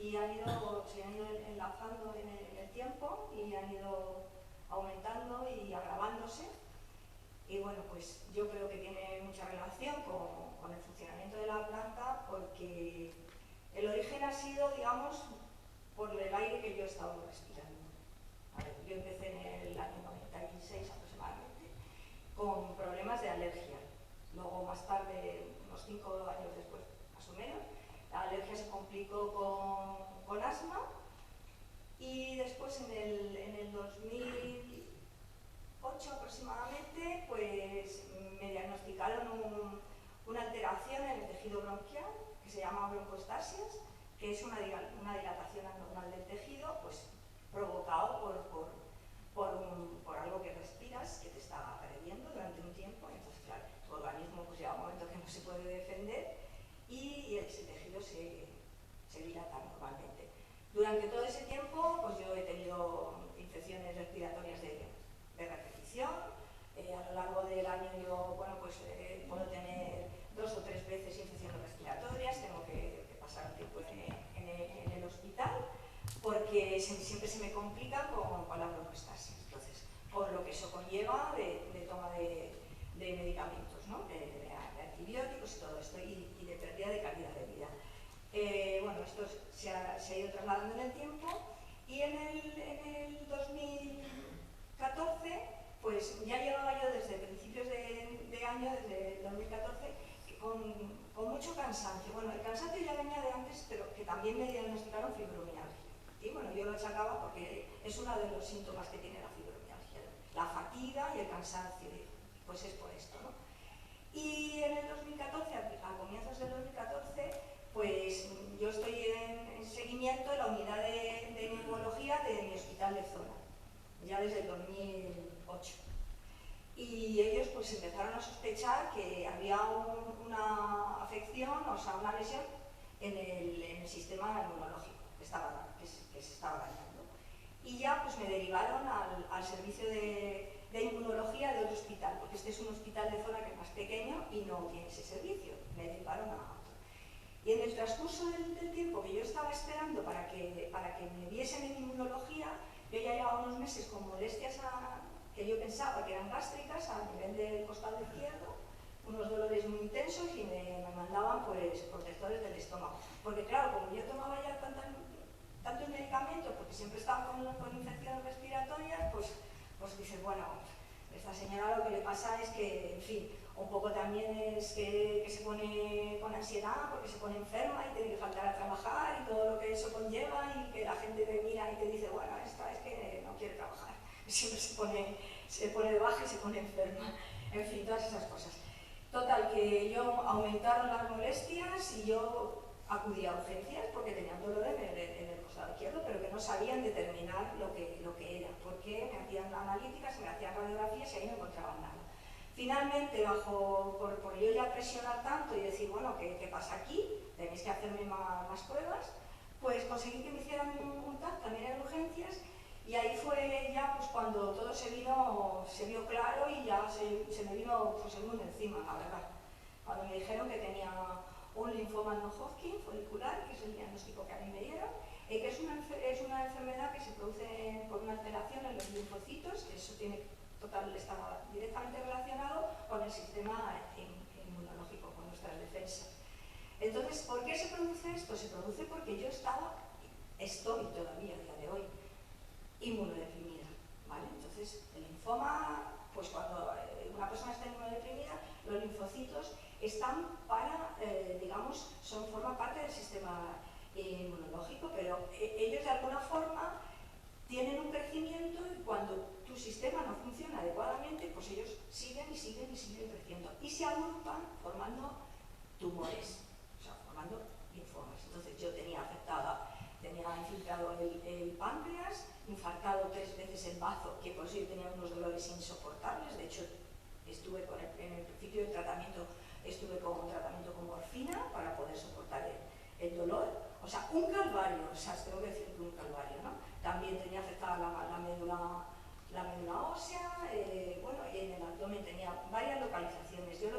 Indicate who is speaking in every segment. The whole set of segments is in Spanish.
Speaker 1: y se han ido enlazando en el tiempo y han ido aumentando y agravándose. Y bueno, pues yo creo que tiene mucha relación con el funcionamiento de la planta, porque el origen ha sido, digamos, por el aire que yo he estado respirando. A ver, yo empecé en el año 96 aproximadamente con problemas de alergia. Luego, más tarde, unos 5 años después, más o menos, la alergia se complicó con asma, y después en el 2008 aproximadamente, pues me diagnosticaron una alteración en el tejido bronquial que se llama broncoestasias, que es una dilatación anormal del tejido, pues provocado por algo que respiras, que te está agrediendo durante un tiempo. Entonces, claro, tu organismo pues llega un momento que no se puede defender y ese tejido se dilata normalmente. Durante todo ese tiempo, pues yo he tenido infecciones respiratorias de repetición. A lo largo del año yo, bueno, pues puedo tener 2 o 3 veces infecciones respiratorias, tengo que pasar un tiempo en el hospital, porque siempre se me complica con la broncoestasis. Entonces, por lo que eso conlleva de toma de medicamentos, ¿no? de antibióticos y todo esto, y de pérdida de calidad de vida. Bueno, esto se ha ido trasladando en el tiempo, y en el 2014, pues ya llevaba yo desde principios de año, desde el 2014, con mucho cansancio. Bueno, el cansancio ya venía de antes, pero que también me diagnosticaron fibromialgia. Y bueno, yo lo achacaba porque es uno de los síntomas que tiene la fibromialgia, la fatiga y el cansancio, pues es por esto, ¿no? Y en el 2014, a comienzos del 2014, pues yo estoy en seguimiento de la unidad de neumología de mi hospital de zona, ya desde el 2008. Y ellos pues empezaron a sospechar que había una afección, o sea, una lesión en el sistema inmunológico que se estaba dañando. Y ya pues me derivaron al servicio de inmunología de otro hospital, porque este es un hospital de zona que es más pequeño y no tiene ese servicio. Me derivaron a otro. Y en el transcurso del tiempo que yo estaba esperando para que me viesen en inmunología, yo ya llevaba unos meses con molestias que yo pensaba que eran gástricas a nivel del costado izquierdo, unos dolores muy intensos, y me mandaban pues protectores del estómago. Porque claro, como yo tomaba ya tantos medicamentos, porque siempre estaba con infecciones respiratorias, pues dices, bueno, esta señora lo que le pasa es que, en fin, un poco también es que se pone con ansiedad porque se pone enferma y tiene que faltar a trabajar y todo lo que eso conlleva, y que la gente te mira y te dice, bueno, esta es que no quiere trabajar, siempre se pone de baja y se pone enferma, en fin, todas esas cosas. Total, que yo aumentaron las molestias y yo acudí a urgencias porque tenía un dolor en el costado izquierdo, pero que no sabían determinar lo que era, porque me hacían analíticas, me hacían radiografías y ahí no encontraban nada. Finalmente, por yo ya presionar tanto y decir, bueno, ¿qué pasa aquí? Tenéis que hacerme más pruebas, pues conseguí que me hicieran un TAC también en urgencias, y ahí fue ya pues cuando todo se vio claro, y ya se me vino pues el mundo encima, la verdad. Cuando me dijeron que tenía un linfoma no Hodgkin folicular, que es el diagnóstico que a mí me dieron, que es una enfermedad que se produce por una alteración en los linfocitos, que eso está directamente relacionado con el sistema inmunológico, con nuestras defensas. Entonces, ¿por qué se produce esto? Se produce porque yo estoy todavía a día de hoy inmunodeprimida, ¿vale? Entonces, el linfoma, pues cuando una persona está inmunodeprimida, los linfocitos están forman parte del sistema inmunológico, pero ellos de alguna forma tienen un crecimiento, y cuando tu sistema no funciona adecuadamente, pues ellos siguen creciendo y se agrupan formando tumores, o sea, formando linfomas. Entonces yo tenía infiltrado el páncreas, infartado 3 veces el bazo, que por eso yo tenía unos dolores insoportables. De hecho, en el principio del tratamiento estuve con un tratamiento con morfina para poder soportar el dolor. O sea, un calvario, o sea, tengo que decir que un calvario, ¿no? También tenía afectada la médula ósea, bueno, y en el abdomen tenía varias localizaciones. Yo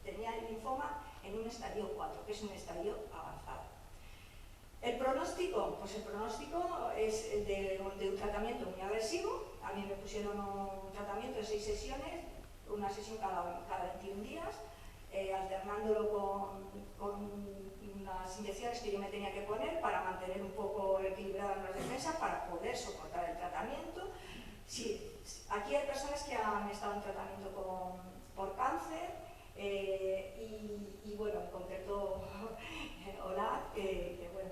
Speaker 1: tenía el linfoma en un estadio 4, que es un estadio avanzado. El pronóstico pronóstico? Pues el pronóstico es el de un tratamiento muy agresivo. A mí me pusieron un tratamiento de 6 sesiones, una sesión cada 21 días, alternándolo con unas inyecciones que yo me tenía que poner para mantener un poco equilibradas las defensas, para poder soportar el tratamiento. Sí, aquí hay personas que han estado en tratamiento por cáncer, y bueno, en concreto Ola, bueno,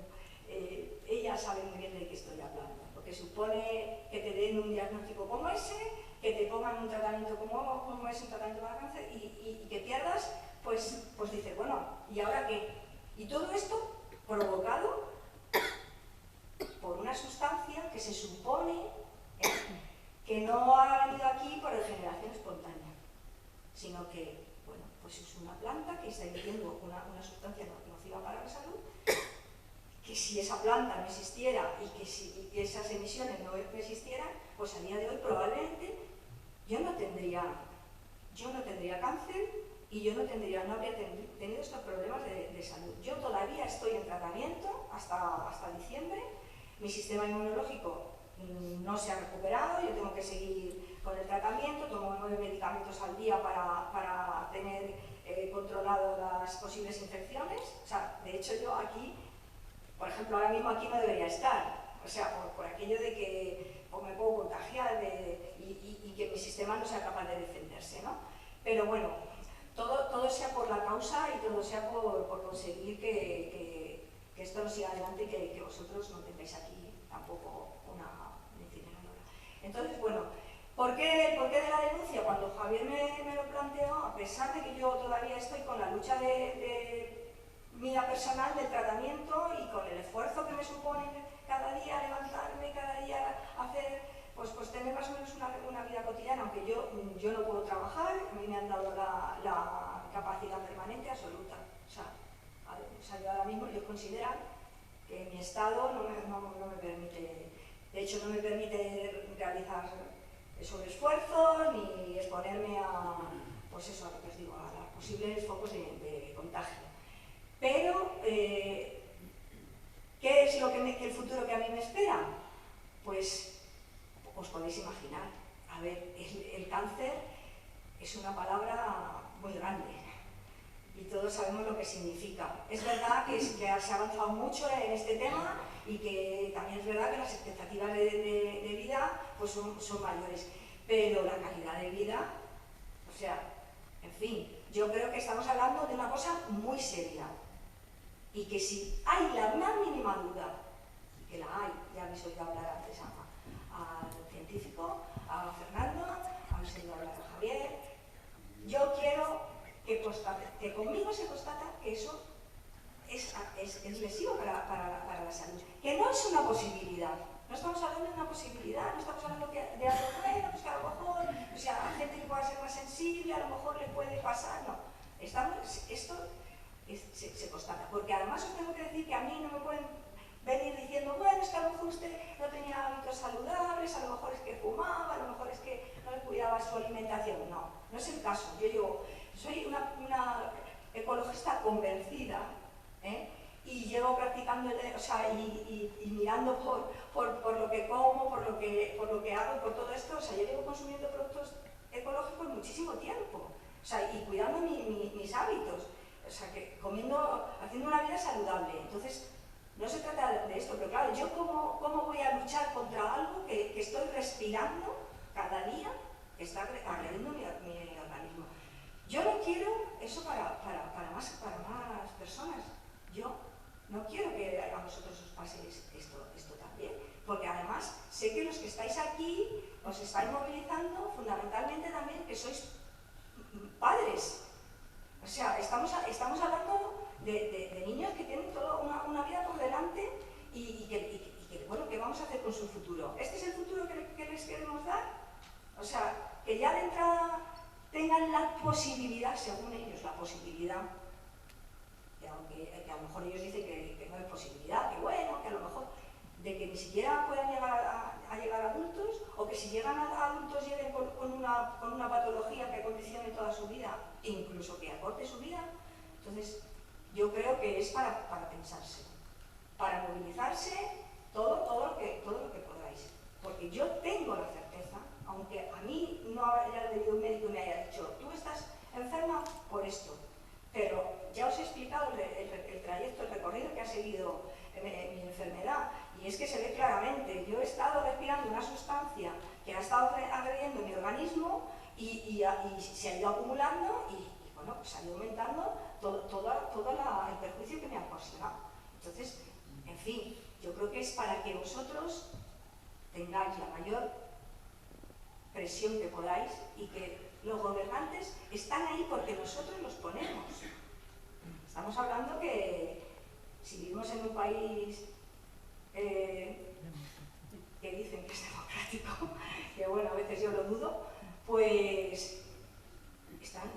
Speaker 1: ella sabe muy bien de qué estoy hablando, porque supone que te den un diagnóstico como ese, que te pongan un tratamiento como es un tratamiento para cáncer, y que pierdas, pues dices, bueno, ¿y ahora qué? Y todo esto provocado por una sustancia que se supone que no ha venido aquí por regeneración espontánea, sino que, bueno, pues es una planta que está emitiendo una sustancia nociva para la salud, que si esa planta no existiera y que esas emisiones no existieran, pues a día de hoy probablemente yo no tendría cáncer y yo no habría tenido estos problemas de salud. Yo todavía estoy en tratamiento hasta diciembre, mi sistema inmunológico no se ha recuperado, yo tengo que seguir con el tratamiento, tomo 9 medicamentos al día para tener controlado las posibles infecciones. O sea, de hecho yo aquí, por ejemplo, ahora mismo aquí no debería estar, o sea, por aquello de que me puedo contagiar y que mi sistema no sea capaz de defenderse, ¿no? Pero bueno, todo sea por la causa y todo sea por conseguir que esto no siga adelante y que vosotros no tengáis aquí tampoco una incineradora. Entonces, bueno, ¿por qué de la denuncia? Cuando Javier me lo planteó, a pesar de que yo todavía estoy con la lucha de vida personal, del tratamiento y con el esfuerzo que me supone cada día levantarme, cada día hacer, pues tener más o menos una vida cotidiana, aunque yo no puedo trabajar, a mí me han dado la capacidad permanente absoluta. O sea, yo ahora mismo yo considero que mi estado no me permite, de hecho no me permite realizar sobreesfuerzos ni exponerme a, pues eso, a lo que os digo, a los posibles focos de contagio. Pero, ¿qué es el futuro que a mí me espera? Pues os podéis imaginar. A ver, el cáncer es una palabra muy grande y todos sabemos lo que significa. Es verdad que se ha avanzado mucho en este tema y que también es verdad que las expectativas de vida pues son mayores, pero la calidad de vida, o sea, en fin, yo creo que estamos hablando de una cosa muy seria y que si hay la más mínima duda, y que la hay, ya habéis oído hablar antes al científico, a Fernando, habéis oído hablar a Javier, yo quiero que conmigo se constata que eso es lesivo para la salud, que no es una posibilidad. No estamos hablando de una posibilidad, no estamos hablando de algo bueno, pues que a lo mejor, o sea, a gente que pueda ser más sensible, a lo mejor le puede pasar, no. Esto se constata, porque además os tengo que decir que a mí no me pueden venir diciendo, bueno, es que a lo mejor usted no tenía hábitos saludables, a lo mejor es que fumaba, a lo mejor es que no le cuidaba su alimentación. No, no es el caso. Yo soy una ecologista convencida, y llevo practicando, o sea, y mirando por lo que como, por lo que hago, por todo esto. O sea, yo llevo consumiendo productos ecológicos muchísimo tiempo, o sea, y cuidando mis hábitos, o sea, que haciendo una vida saludable. Entonces, no se trata de esto, pero claro, yo cómo voy a luchar contra algo que estoy respirando cada día, que está agrediendo mi organismo. Yo no quiero eso para más personas. Yo no quiero que a vosotros os pase esto también, porque además sé que los que estáis aquí os estáis movilizando fundamentalmente también que sois padres. O sea, estamos hablando de niños que tienen toda una vida por delante y que, bueno, ¿qué vamos a hacer con su futuro? ¿Este es el futuro que les queremos dar? O sea, que ya de entrada tengan la posibilidad, según ellos, la posibilidad, que a lo mejor ellos dicen que no hay posibilidad, que bueno, que a lo mejor, de que ni siquiera puedan llegar a llegar a adultos, o que si llegan a adultos lleguen con una patología que condicione toda su vida, e incluso que acorte su vida. Entonces, yo creo que es para pensarse, para movilizarse y es que se ve claramente. Yo he estado respirando una sustancia que ha estado agrediendo mi organismo y se ha ido acumulando y bueno, pues ha ido aumentando todo el perjuicio que me ha ocasionado. Entonces, en fin, yo creo que es para que vosotros tengáis la mayor presión que podáis y que los gobernantes están ahí porque nosotros los ponemos. Estamos hablando que si vivimos en un país que dicen que es democrático, que bueno, a veces yo lo dudo, pues están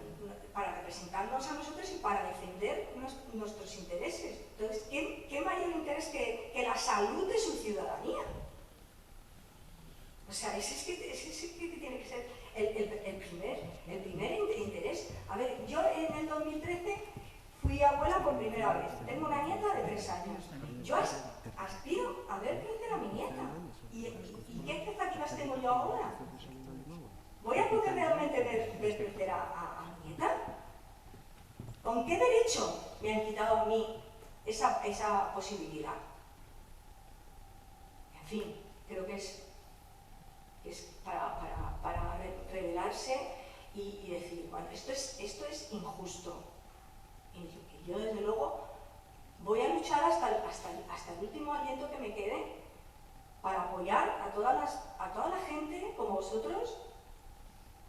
Speaker 1: para representarnos a nosotros y para defender nuestros intereses. Entonces, ¿qué mayor interés que la salud de su ciudadanía? O sea, ese es que tiene que ser el primer interés. A ver, yo en el 2013 fui abuela por primera vez. Tengo una nieta de 3 años. Yo aspiro a ver crecer a mi nieta. ¿Y qué expectativas tengo yo ahora? ¿Voy a poder realmente ver crecer a mi nieta? ¿Con qué derecho me han quitado a mí esa posibilidad? En fin, creo que es para rebelarse y decir, bueno, esto es injusto. Y yo, desde luego, voy a luchar hasta el último aliento que me quede para apoyar a toda la gente como vosotros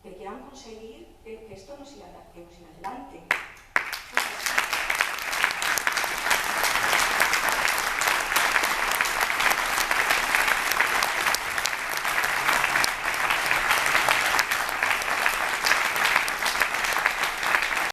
Speaker 1: que quieran conseguir que esto nos siga adelante.